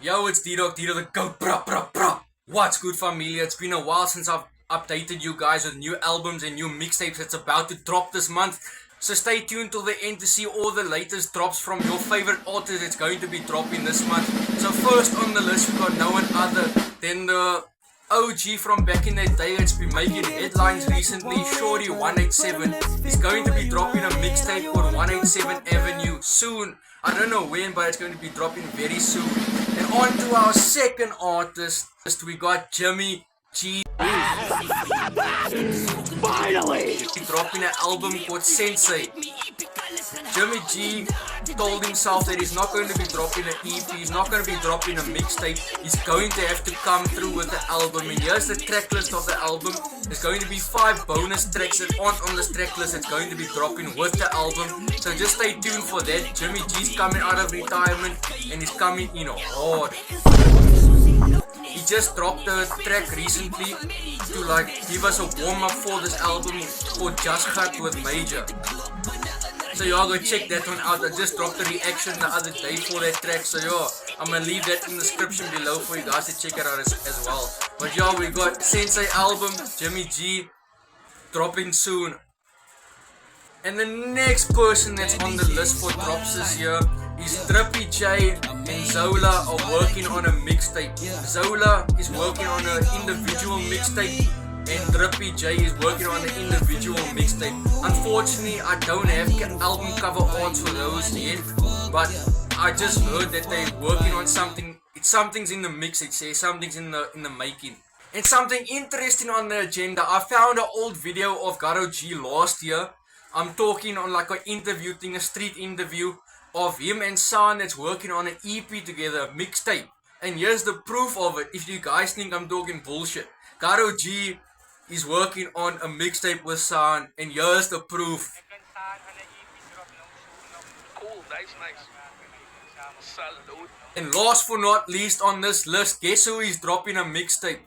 Yo, it's D-Dog, D-Dog the GOAT, bruh. What's good, familia? It's been a while since I've updated you guys with new albums and new mixtapes that's about to drop this month. So stay tuned till the end to see all the latest drops from your favorite artist that's going to be dropping this month. So first on the list, we got no one other than the OG from back in the day that's been making headlines recently, Shorty 187. He's going to be dropping a mixtape called 187 Avenue soon. I don't know when, but it's going to be dropping very soon. And on to our second artist, we got Jimmy G. Finally! Dropping an album called Sensei. Jimmy G told himself that he's not going to be dropping an EP, he's not going to be dropping a mixtape, he's going to have to come through with the album. And here's the track list of the album. There's going to be 5 bonus tracks that aren't on this track list that's going to be dropping with the album. So just stay tuned for that. Jimmy G's coming out of retirement and he's coming in hard. He just dropped a track recently to like give us a warm up for this album called Just Cut with Major. So y'all go check that one out. I just dropped a reaction the other day for that track. So yo, I'm gonna leave that in the description below for you guys to check it out as well. But yo, we got Sensei album, Jimmy G, dropping soon. And the next person that's on the list for drops this year is Drippy J and Zola are working on a mixtape. Zola is working on an individual mixtape and Drippy J is working on an individual mixtape. Unfortunately, I don't have album cover arts for those yet, but I just heard that they're working on something. Something's in the mix, it says something's in the making. And something interesting on the agenda, I found an old video of Garo G last year. I'm talking on like an interview thing, a street interview of him and San that's working on an EP together, a mixtape. And here's the proof of it, if you guys think I'm talking bullshit. Garo G is working on a mixtape with San, and here's the proof. Cool, nice. Salute. And last but not least on this list, guess who is dropping a mixtape?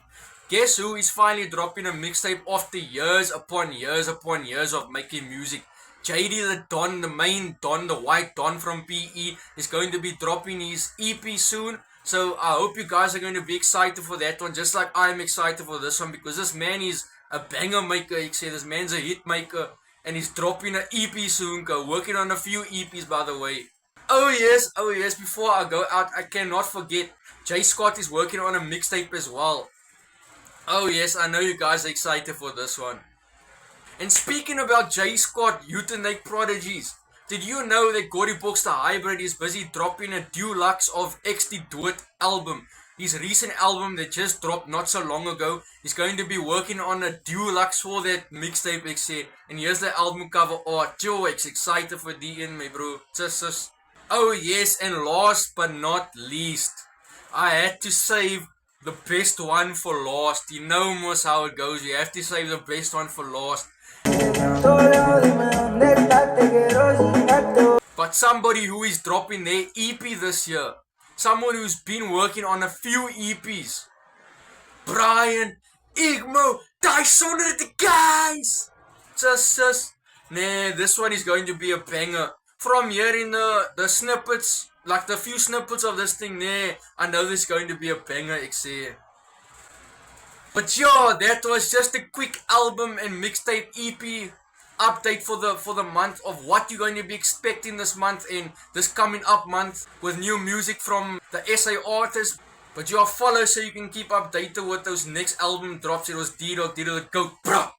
Guess who is finally dropping a mixtape after years upon years of making music? JD the Don, the main Don, the white Don from PE, is going to be dropping his EP soon. So I hope you guys are going to be excited for that one, just like I'm excited for this one, because this man is a banger maker. He said this man's a hit maker, and he's dropping an EP soon. Working on a few EPs, by the way. Oh yes, before I go out, I cannot forget, Jay Scott is working on a mixtape as well. Oh yes, I know you guys are excited for this one. And speaking about Jay Scott, Euthanic Prodigies, did you know that Gory Box the Hybrid is busy dropping a deluxe of XT Do It album? His recent album that just dropped not so long ago, he's going to be working on a deluxe for that mixtape, XC. And here's the album cover art. Yo, excited for DN, my bro. Sis. Oh yes, and last but not least, I had to save the best one for last. You know most how it goes. You have to save the best one for last. But somebody who is dropping their EP this year. Someone who's been working on a few EPs. Brian Igmo Dyson the guys. Sis. Nah, this one is going to be a banger. From hearing the snippets, like the few snippets of this thing there, I know this is going to be a banger, XC. But yo, that was just a quick album and mixtape EP update for the month of what you're going to be expecting this month and this coming up month with new music from the SA artists. But you follow so you can keep updated with those next album drops. It was D-Dog the GOAT, bruh.